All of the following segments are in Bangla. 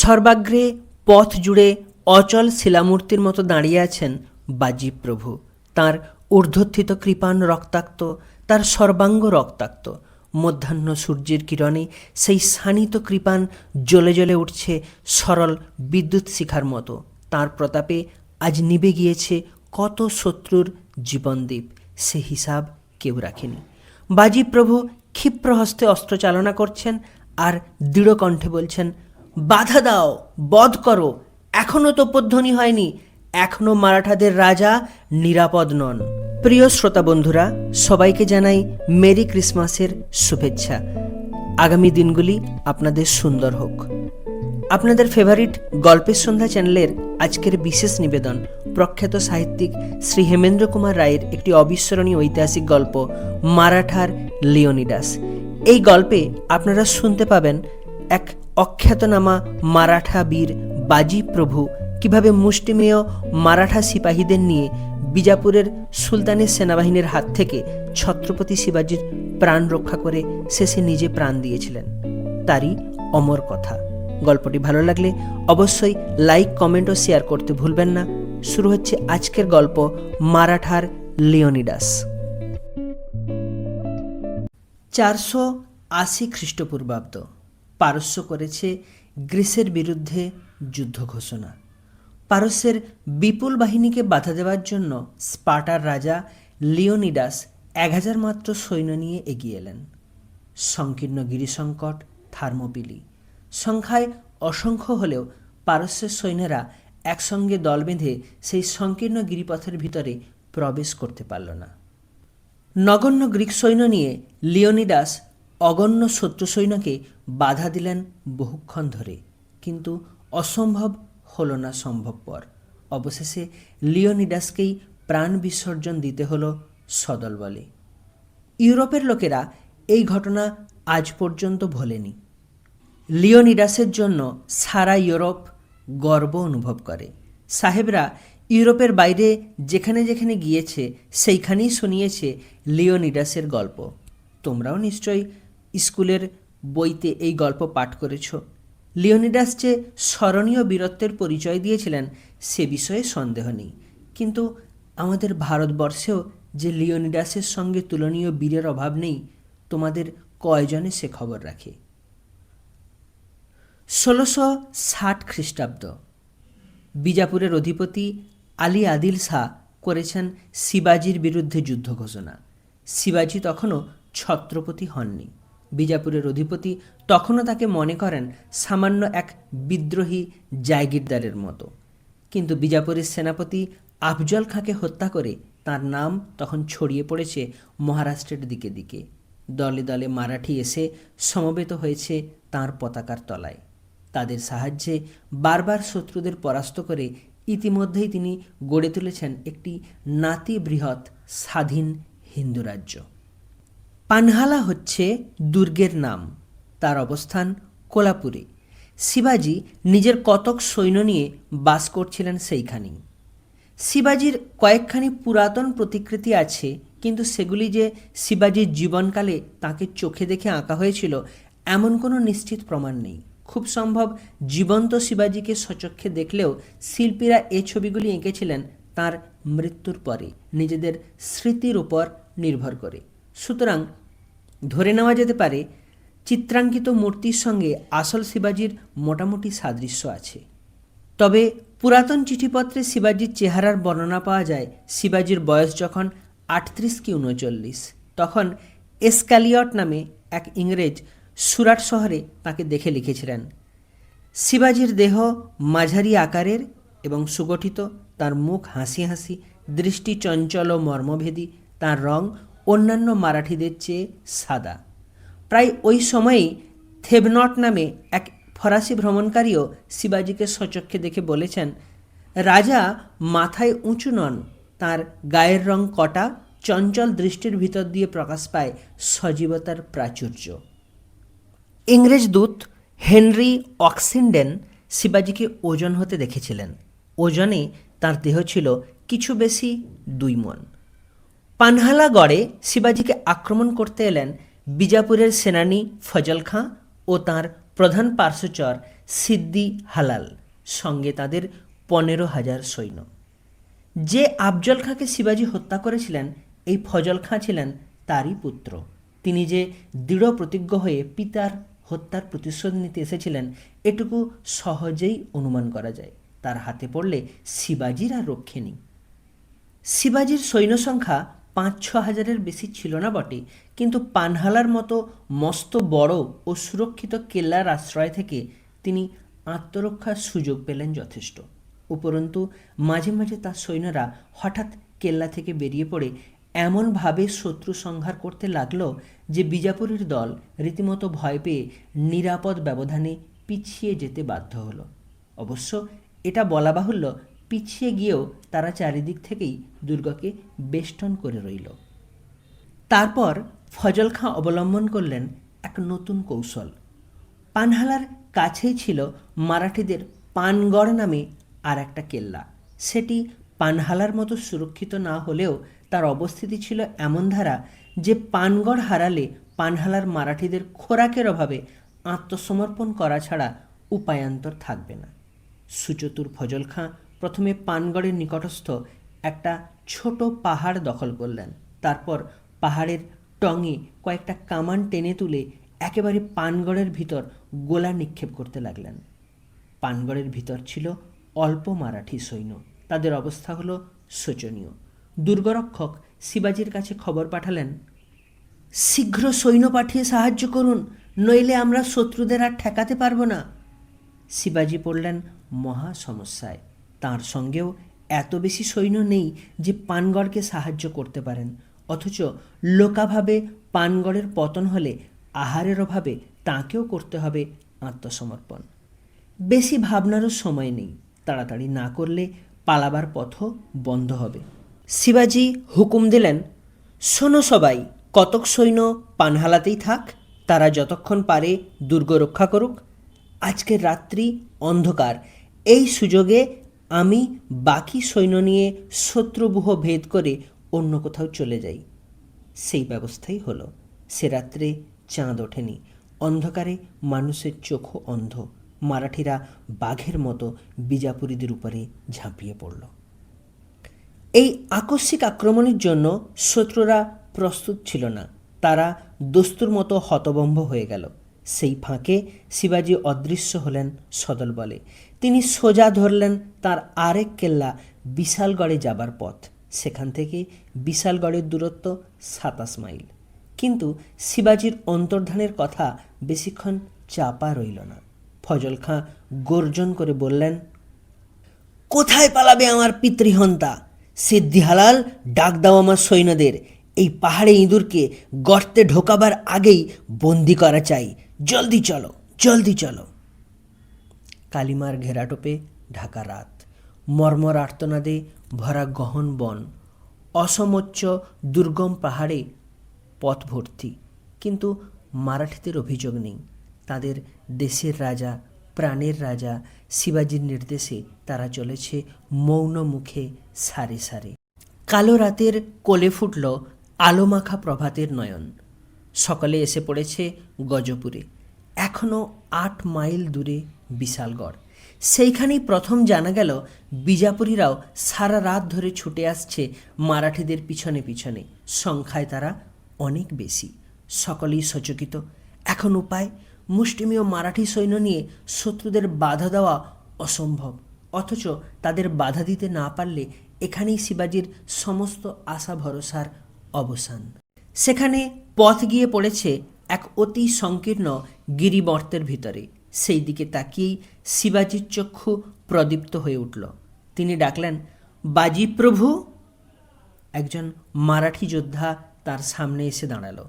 সর্বাগ্রে পথ জুড়ে অচল শিলামূর্তির মতো দাঁড়িয়ে আছেন বাজিপ্রভু। তাঁর ঊর্ধ্বথিত কৃপাণ রক্তাক্ত, তার সর্বাঙ্গ রক্তাক্ত। মধ্যাহ্ন সূর্যের কিরণে সেই শানিত কৃপাণ জ্বলে জ্বলে উঠছে সরল বিদ্যুৎ শিখার মতো। তাঁর প্রতাপে আজ নিভে গিয়েছে কত শত্রুর জীবনদ্বীপ, সে হিসাব কেউ রাখেনি। বাজিপ্রভু ক্ষিপ্র হস্তে অস্ত্র চালনা করছেন আর দৃঢ় কণ্ঠে বলছেন, বাধা দাও, বধ করো, এখনও তোপধ্বনি হয়নি, এখনও মারাঠাদের রাজা নিরাপদ নন। প্রিয় শ্রোতা বন্ধুরা, সবাইকে জানাই মেরি ক্রিসমাসের শুভেচ্ছা। আগামী দিনগুলি আপনাদের সুন্দর হোক। আপনাদের ফেভারিট গল্পের সন্ধ্যা চ্যানেলের আজকের বিশেষ নিবেদন প্রখ্যাত সাহিত্যিক শ্রী হেমেন্দ্র কুমার রায়ের একটি অবিস্মরণীয় ঐতিহাসিক গল্প মারাঠার লিওনিডাস। এই গল্পে আপনারা শুনতে পাবেন এক অখ্যাতনামা মারাঠা বীর বাজিপ্রভু কিভাবে মুষ্টিমেয় মারাঠা সিপাহীদের নিয়ে বিজাপুরের সুলতানের সেনাবাহিনীর হাত থেকে ছত্রপতি শিবাজির প্রাণ রক্ষা করে শেষে নিজে প্রাণ দিয়েছিলেন। তারই অমর কথা। গল্পটি ভালো লাগলে অবশ্যই লাইক, কমেন্ট ও শেয়ার করতে ভুলবেন না। শুরু হচ্ছে আজকের গল্প মারাঠার লিওনিডাস। 480 খ্রিস্টপূর্বাব্দ। পারস্য করেছে গ্রিসের বিরুদ্ধে যুদ্ধ ঘোষণা। পারস্যের বিপুল বাহিনীকে বাধা দেওয়ার জন্য স্পার্টার রাজা লিওনিডাস 1000 মাত্র সৈন্য নিয়ে এগিয়ে এলেন। সংকীর্ণ গিরিসংকট থার্মোপিলি সংখ্যায় অসংখ্য হলেও পারস্যের সৈন্যরা একসঙ্গে দল বেঁধে সেই সংকীর্ণ গিরিপথের ভিতরে প্রবেশ করতে পারল না। নগণ্য গ্রিক সৈন্য নিয়ে লিওনিডাস অগণ্য শত্রু সৈন্যকে বাধা দিলেন বহুক্ষণ ধরে, কিন্তু অসম্ভব হলো না সম্ভবপর। অবশেষে লিওনিডাসকেই প্রাণ বিসর্জন দিতে হলো সদল বলে। ইউরোপের লোকেরা এই ঘটনা আজ পর্যন্ত ভোলেনি। লিওনিডাসের জন্য সারা ইউরোপ গর্ব অনুভব করে। সাহেবরা ইউরোপের বাইরে যেখানে যেখানে গিয়েছে সেইখানেই শুনিয়েছে লিওনিডাসের গল্প। তোমরাও নিশ্চয়ই স্কুলের বইতে এই গল্প পাঠ করেছ। লিওনিডাস যে স্মরণীয় বীরত্বের পরিচয় দিয়েছিলেন সে বিষয়ে সন্দেহ নেই, কিন্তু আমাদের ভারতবর্ষেও যে লিওনিডাসের সঙ্গে তুলনীয় বীরের অভাব নেই, তোমাদের কয়জনে সে খবর রাখে? 1660 খ্রিস্টাব্দ। বিজাপুরের অধিপতি আলী আদিল শাহ করেছেন শিবাজির বিরুদ্ধে যুদ্ধ ঘোষণা। শিবাজি তখনও ছত্রপতি হননি। বিজাপুরের অধিপতি তখনও তাকে মনে করেন সামান্য এক বিদ্রোহী জায়গিরদারের মতো। কিন্তু বিজাপুরের সেনাপতি আফজল খাঁকে হত্যা করে তার নাম তখন ছড়িয়ে পড়েছে মহারাষ্ট্রের দিকে দিকে। দলে দলে মারাঠি এসে সমবেত হয়েছে তাঁর পতাকার তলায়। তাদের সাহায্যে বারবার শত্রুদের পরাস্ত করে ইতিমধ্যেই তিনি গড়ে তুলেছেন একটি নাতি বৃহৎ স্বাধীন হিন্দু রাজ্য। পানহালা হচ্ছে দুর্গের নাম। তার অবস্থান কোলাপুরে। শিবাজি নিজের কতক সৈন্য নিয়ে বাস করছিলেন সেইখানেই। শিবাজির কয়েকখানি পুরাতন প্রতিকৃতি আছে, কিন্তু সেগুলি যে শিবাজির জীবনকালে তাকে চোখে দেখে আঁকা হয়েছিল এমন কোনো নিশ্চিত প্রমাণ নেই। খুব সম্ভব জীবন্ত শিবাজিকে সচক্ষে দেখলেও শিল্পীরা এই ছবিগুলি এঁকেছিলেন তার মৃত্যুর পরে নিজেদের স্মৃতির উপর নির্ভর করে। সুতরাং ধরে নেওয়া যেতে পারে চিত্রাঙ্কিত মূর্তির সঙ্গে আসল শিবাজির মোটামুটি সাদৃশ্য আছে। তবে পুরাতন চিঠিপত্রে শিবাজির চেহারার বর্ণনা পাওয়া যায় শিবাজির বয়স যখন 38 কি 39। তখন এসকালিয়ট নামে এক ইংরেজ সুরাট শহরে তাকে দেখে লিখেছিলেন, শিবাজির দেহ মাঝারি আকারের এবং সুগঠিত, তার মুখ হাসি হাসি, দৃষ্টি চঞ্চল ও মর্মভেদী, তার রং অন্যান্য মারাঠিদের চেয়ে সাদা। প্রায় ওই সময়েই থেবনট নামে এক ফরাসি ভ্রমণকারীও শিবাজিকে সচক্ষে দেখে বলেছেন, রাজা মাথায় উঁচু নন, তার গায়ের রং কটা, চঞ্চল দৃষ্টির ভিতর দিয়ে প্রকাশ পায় সজীবতার প্রাচুর্য। ইংরেজ দূত হেনরি অক্সিন্ডেন শিবাজিকে ওজন হতে দেখেছিলেন। ওজনে তার দেহ ছিল কিছু বেশি 2 মণ। পানহালা গড়ে শিবাজিকে আক্রমণ করতে এলেন বিজাপুরের সেনানী ফজল খাঁ ও তাঁর প্রধান পার্শ্বচর সিদ্দি হালাল, সঙ্গে তাদের 15,000 সৈন্য। যে আফজল খাঁকে শিবাজি হত্যা করেছিলেন, এই ফজল খাঁ ছিলেন তারই পুত্র। তিনি যে দৃঢ় প্রতিজ্ঞ হয়ে পিতার হত্যার প্রতিশোধ নিতে এসেছিলেন, এটুকু সহজেই অনুমান করা যায়। তার হাতে পড়লে শিবাজির আর রক্ষে নেই। শিবাজির সৈন্য সংখ্যা 5-6 হাজারের বেশি ছিল না বটে, কিন্তু পানহালার মতো মস্ত বড় ও সুরক্ষিত কেল্লার আশ্রয় থেকে তিনি আত্মরক্ষার সুযোগ পেলেন যথেষ্ট। উপরন্তু মাঝে মাঝে তার সৈন্যরা হঠাৎ কেল্লা থেকে বেরিয়ে পড়ে এমনভাবে শত্রু সংহার করতে লাগল যে বিজাপুরের দল রীতিমতো ভয় পেয়ে নিরাপদ ব্যবধানে পিছিয়ে যেতে বাধ্য হলো। অবশ্য এটা বলা বাহুল্য, পিছিয়ে গিয়েও তারা চারিদিক থেকেই দুর্গকে বেষ্টন করে রইল। তারপর ফজল খাঁ অবলম্বন করলেন এক নতুন কৌশল। পানহালার কাছেই ছিল মারাঠিদের পানগড় নামে আর একটা কেল্লা। সেটি পানহালার মতো সুরক্ষিত না হলেও তার অবস্থিতি ছিল এমন ধারা যে পানগড় হারালে পানহালার মারাঠিদের খোরাকের অভাবে আত্মসমর্পণ করা ছাড়া উপায়ান্তর থাকবে না। সুচতুর ফজল খাঁ প্রথমে পানগড়ের নিকটস্থ একটা ছোট পাহাড় দখল করলেন। তারপর পাহাড়ের টঙে কয়েকটা কামান টেনে তুলে একেবারে পানগড়ের ভিতর গোলা নিক্ষেপ করতে লাগলেন। পানগড়ের ভিতর ছিল অল্প মারাঠি সৈন্য। তাদের অবস্থা হলো শোচনীয়। দুর্গরক্ষক শিবাজির কাছে খবর পাঠালেন, শীঘ্র সৈন্য পাঠিয়ে সাহায্য করুন, নইলে আমরা শত্রুদের আর ঠেকাতে পারবো না। শিবাজি পড়লেন মহা সমস্যায়। তাঁর সঙ্গেও এত বেশি সৈন্য নেই যে পানগড়কে সাহায্য করতে পারেন, অথচ লোকাভাবে পানগড়ের পতন হলে আহারের অভাবে তাঁকেও করতে হবে আত্মসমর্পণ। বেশি ভাবনারও সময় নেই। তাড়াতাড়ি না করলে পালাবার পথও বন্ধ হবে। শিবাজি হুকুম দিলেন, শোনো সবাই, কতক সৈন্য পানহালাতেই থাক, তারা যতক্ষণ পারে দুর্গ রক্ষা করুক। আজকের রাত্রি অন্ধকার, এই সুযোগে আমি বাকি সৈন্য নিয়ে শত্রুব্যূহ ভেদ করে অন্য কোথাও চলে যাই। সেই ব্যবস্থাই হলো। সে রাত্রে চাঁদ ওঠেনি। অন্ধকারে মানুষের চোখও অন্ধ। মারাঠিরা বাঘের মতো বিজাপুরীদের উপরে ঝাঁপিয়ে পড়ল। এই আকস্মিক আক্রমণের জন্য শত্রুরা প্রস্তুত ছিল না। তারা দস্তুর মতো হতভম্ব হয়ে গেল। সেই ফাঁকে শিবাজি অদৃশ্য হলেন সদল বলে। তিনি সোজা ধরলেন তার আরেক কেল্লা বিশালগড়ে যাবার পথ। সেখান থেকে বিশালগড়ের দূরত্ব 27 মাইল। কিন্তু শিবাজির অন্তর্ধানের কথা বেশিক্ষণ চাপা রইল না। ফজল খাঁ গর্জন করে বললেন, কোথায় পালাবে আমার পিতৃহন্তা? সিদ্দি হালাল, ডাক দাও আমার সৈন্যদের। এই পাহাড়ে ইঁদুরকে গর্তে ঢোকাবার আগেই বন্দি করা চাই। জলদি চলো, জলদি চলো। কালিমার ঘেরাটোপে ঢাকা রাত। মর্মর আর্তনাদে ভরা গহন বন। অসমোচ্চ দুর্গম পাহাড়ে পথ ভর্তি। কিন্তু মারাঠিদের অভিযোগ নেই। তাদের দেশের রাজা, প্রাণের রাজা শিবাজির নির্দেশে তারা চলেছে মৌন মুখে সারে সারে। কালো রাতের কোলে ফুটল আলোমাখা প্রভাতের নয়ন। সকলে এসে পড়েছে গজপুরে। এখনও 8 মাইল দূরে বিশালগড়। সেইখানেই প্রথম জানা গেল বিজাপুরীরাও সারা রাত ধরে ছুটে আসছে মারাঠিদের পিছনে পিছনে। সংখ্যায় তারা অনেক বেশি। সকলেই সচকিত। এখন উপায়? মুষ্টিমেয় মারাঠি সৈন্য নিয়ে শত্রুদের বাধা দেওয়া অসম্ভব। অথচ তাদের বাধা দিতে না পারলে এখানেই শিবাজির সমস্ত আশা ভরসার অবসান। সেখানে পথ গিয়ে পড়েছে এক অতি সংকীর্ণ গিরিবর্তের ভিতরে। সেই দিকে তাকিয়েই শিবাজির চক্ষু প্রদীপ্ত হয়ে উঠল। তিনি ডাকলেন, বাজি প্রভু। একজন মারাঠি যোদ্ধা তার সামনে এসে দাঁড়ালো।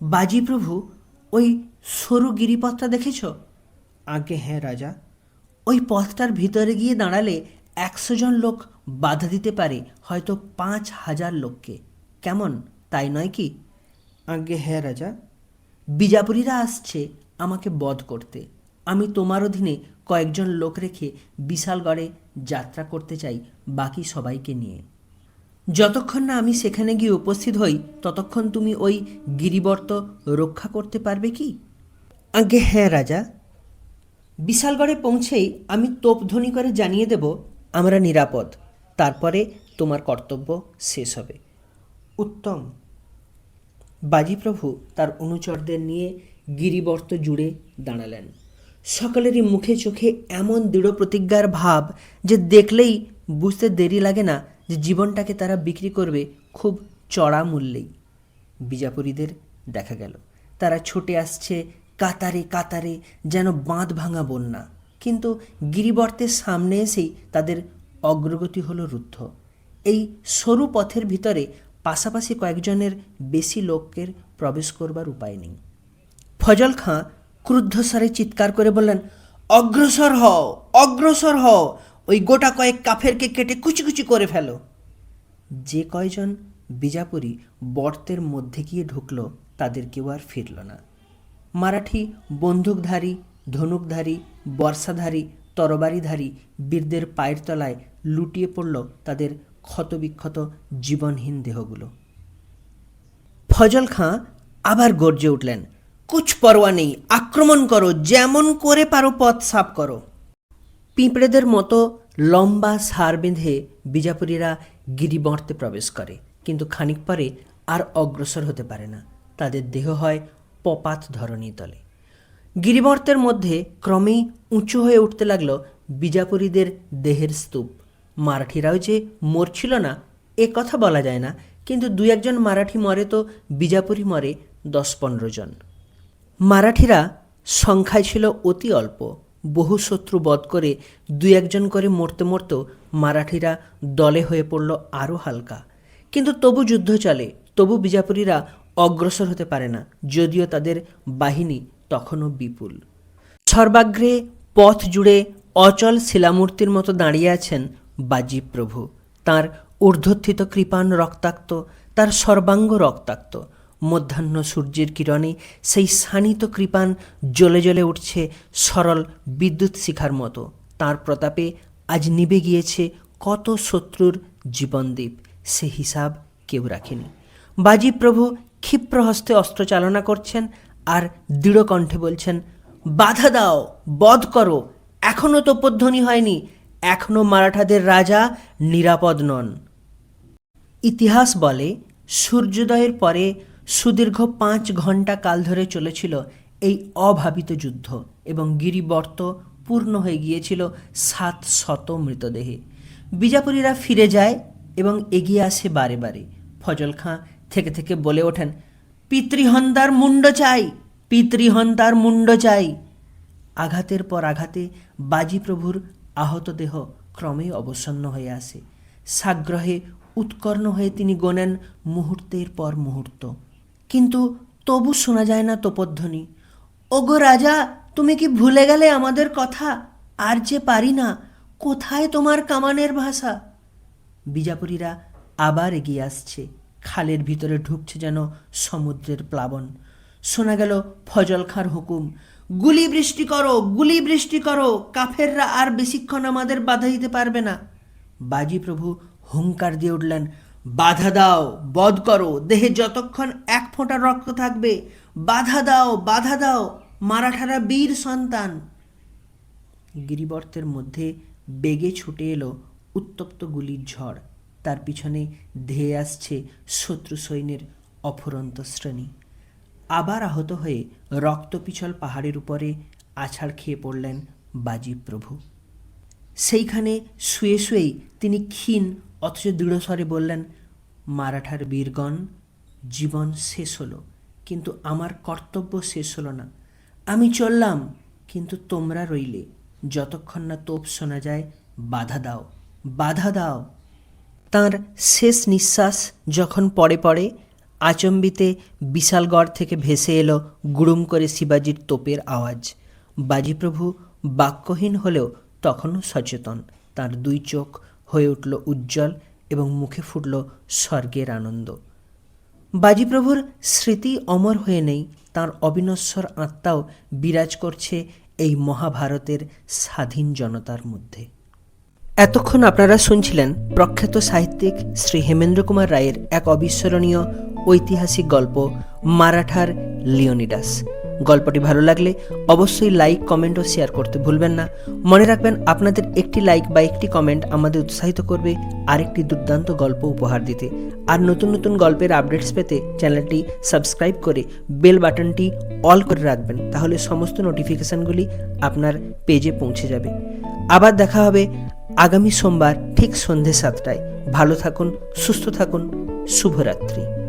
বাজি প্রভু, ওই সরু গিরিপথটা দেখেছ? আগে হ্যাঁ রাজা। ওই পথটার ভিতরে গিয়ে দাঁড়ালে 100 জন লোক বাধা দিতে পারে, হয়তো 5000 লোককে। কেমন, তাই নয় কি? আগে হ্যাঁ রাজা। বিজাপুরীরা আসছে আমাকে বধ করতে। আমি তোমার অধীনে কয়েকজন লোক রেখে বিশালগড়ে যাত্রা করতে চাই, বাকি সবাইকে নিয়ে। যতক্ষণ না আমি সেখানে গিয়ে উপস্থিত হই, ততক্ষণ তুমি ওই গিরিবর্ত রক্ষা করতে পারবে কি? আগে হ্যাঁ রাজা। বিশালগড়ে পৌঁছেই আমি তোপধ্বনি করে জানিয়ে দেব আমরা নিরাপদ, তারপরে তোমার কর্তব্য শেষ হবে। উত্তম। বাজিপ্রভু তার অনুচরদের নিয়ে গিরিবর্ত জুড়ে দাঁড়ালেন। সকলেরই মুখে চোখে এমন দৃঢ় প্রতিজ্ঞার ভাব যে দেখলেই বুঝতে দেরি লাগে না যে জীবনটাকে তারা বিক্রি করবে খুব চড়া মূল্যেই। বিজাপুরীদের দেখা গেল তারা ছুটে আসছে কাতারে কাতারে, যেন বাঁধ ভাঙা বন্যা। কিন্তু গিরিবর্তের সামনে এসেই তাদের অগ্রগতি হলো রুদ্ধ। এই সরু পথের ভিতরে পাশাপাশি কয়েকজনের বেশি লোকের প্রবেশ করবার উপায় নেই। ফজল খাঁ ক্রুদ্ধস্বরে চিৎকার করে বললেন, অগ্রসর হও, অগ্রসর হও, ওই গোটা কয়েক কাফেরকে কেটে কুচি কুচি করে ফেলো। যে কয়জন বিজাপুরী বর্তের মধ্যে গিয়ে ঢুকল তাদের কেউ আর ফিরল না। মারাঠি বন্দুকধারী, ধনুকধারী, বর্ষাধারী, তরবারিধারী বীরদের পায়ের তলায় লুটিয়ে পড়ল তাদের ক্ষতবিক্ষত জীবনহীন দেহগুলো। ফজল খাঁ আবার গর্জে উঠলেন, কুছ পরোয়া নেই, আক্রমণ করো, যেমন করে পারো পথ সাফ করো। পিঁপড়েদের মতো লম্বা সার বেঁধে বিজাপুরীরা গিরিবর্তে প্রবেশ করে, কিন্তু খানিক পরে আর অগ্রসর হতে পারে না। তাদের দেহ হয় পপাত ধরণী তলে। গিরিবর্তের মধ্যে ক্রমেই উঁচু হয়ে উঠতে লাগল বিজাপুরীদের দেহের স্তূপ। মারাঠিরাও যে মরছিল না এ কথা বলা যায় না, কিন্তু দুই একজন মারাঠি মরে তো বিজাপুরী মরে 10-15 জন। মারাঠিরা সংখ্যায় ছিল অতি অল্প। বহু শত্রু বধ করে দুই একজন করে মরতে মরতেও মারাঠিরা দলে হয়ে পড়ল আরও হালকা। কিন্তু তবু যুদ্ধ চলে, তবু বিজাপুরীরা অগ্রসর হতে পারে না, যদিও তাদের বাহিনী তখনও বিপুল। সর্বাগ্রে পথ জুড়ে অচল শিলামূর্তির মতো দাঁড়িয়ে আছেন বাজিপ্রভু। তাঁর ঊর্ধ্বস্থিত কৃপাণ রক্তাক্ত, তার সর্বাঙ্গ রক্তাক্ত। মধ্যাহ্ন সূর্যের কিরণে সেই শানিত কৃপাণ জ্বলে জ্বলে উঠছে সরল বিদ্যুৎ শিখার মতো। তাঁর প্রতাপে আজ নিভে গিয়েছে কত শত্রুর জীবনদ্বীপ, সে হিসাব কেউ রাখেনি। বাজিপ্রভু ক্ষিপ্র হস্তে অস্ত্র চালনা করছেন আর দৃঢ় কণ্ঠে বলছেন, বাধা দাও, বধ করো, এখনও তোপধ্বনি হয়নি, এখনও মারাঠাদের রাজা নিরাপদ নন। ইতিহাস বলে সূর্যোদয়ের পরে সুদীর্ঘ 5 ঘন্টা কাল ধরে চলেছিল এই অভাবিত যুদ্ধ, এবং গিরিবর্ত পূর্ণ হয়ে গিয়েছিল 700 মৃতদেহে। বিজাপুরীরা ফিরে যায় এবং এগিয়ে আসে বারে বারে। ফজল খাঁ থেকে থেকে বলে ওঠেন, পিতৃহন্তার মুন্ড চাই, পিতৃহন্তার মুন্ড চাই। আঘাতের পর আঘাতে বাজিপ্রভুর আহত দেহ ক্রমেই অবসন্ন হয়ে আসে। সাগ্রহে উৎকর্ণ হয়ে তিনি গোনেন মুহূর্তের পর মুহূর্ত, কিন্তু তবু শোনা যায় না তোপধ্বনি। ওগো রাজা, তুমি কি ভুলে গেলে আমাদের কথা? আর যে পারি না, কোথায় তোমার কামানের ভাষা? বিজাপুরীরা আবার এগিয়ে আসছে, খালের ভিতরে ঢুকছে যেন সমুদ্রের প্লাবন। শোনা গেল ফজল খাঁর হুকুম, গুলি বৃষ্টি করো, গুলি বৃষ্টি করো, কাফেররা আর বেশিক্ষণ আমাদের বাধা দিতে পারবে না। বাজিপ্রভু হুঙ্কার দিয়ে উঠলেন, বাধা দাও, বধ করো, দেহে যতক্ষণ 1 ফোঁটা রক্ত থাকবে, বাধা দাও, বাধা দাও, মারাঠারা বীর সন্তান। গিরিবর্তের মধ্যে বেগে ছুটে এলো উত্তপ্ত গুলির ঝড়। তার পিছনে ধেয়ে আসছে শত্রু সৈন্যের অফুরন্ত শ্রেণী। আবার আহত হয়ে রক্তপিছল পাহাড়ের উপরে আছাড় খেয়ে পড়লেন বাজিপ্রভু। সেইখানে শুয়ে শুয়েই তিনি ক্ষীণ অথচ দৃঢ়স্বরে বললেন, মারাঠার বীরগণ, জীবন শেষ হলো, কিন্তু আমার কর্তব্য শেষ হলো না। আমি চললাম, কিন্তু তোমরা রইলে, যতক্ষণ না তোপ শোনা যায়। বাধা দাও, বাধা দাও। তাঁর শেষ নিঃশ্বাস যখন পড়ে পড়ে, আচম্বিতে বিশালগড় থেকে ভেসে এলো গুড়ুম করে শিবাজির তোপের আওয়াজ। বাজিপ্রভু বাক্যহীন হলেও তখনও সচেতন। তার 2 চোখ হয়ে উঠল উজ্জ্বল এবং মুখে ফুটল স্বর্গের আনন্দ। বাজিপ্রভুর স্মৃতি অমর হয়ে নেই, তাঁর অবিনশ্বর আত্মাও বিরাজ করছে এই মহাভারতের স্বাধীন জনতার মধ্যে। এতক্ষণ আপনারা শুনছিলেন প্রখ্যাত সাহিত্যিক শ্রী হেমেন্দ্র কুমার রায়ের এক অবিস্মরণীয় ঐতিহাসিক গল্প মারাঠার লিওনিডাস। গল্পটি ভালো লাগলে অবশ্যই লাইক, কমেন্ট ও শেয়ার করতে ভুলবেন না। মনে রাখবেন, আপনাদের একটি লাইক বা একটি কমেন্ট আমাদের উৎসাহিত করবে আরেকটি দুর্দান্ত গল্প উপহার দিতে। আর নতুন নতুন গল্পের আপডেটস পেতে চ্যানেলটি সাবস্ক্রাইব করে বেল বাটনটি অল করে রাখবেন, তাহলে সমস্ত নোটিফিকেশানগুলি আপনার পেজে পৌঁছে যাবে। আবার দেখা হবে আগামী সোমবার ঠিক সন্ধে 7টায়। ভালো থাকুন, সুস্থ থাকুন, শুভরাত্রি।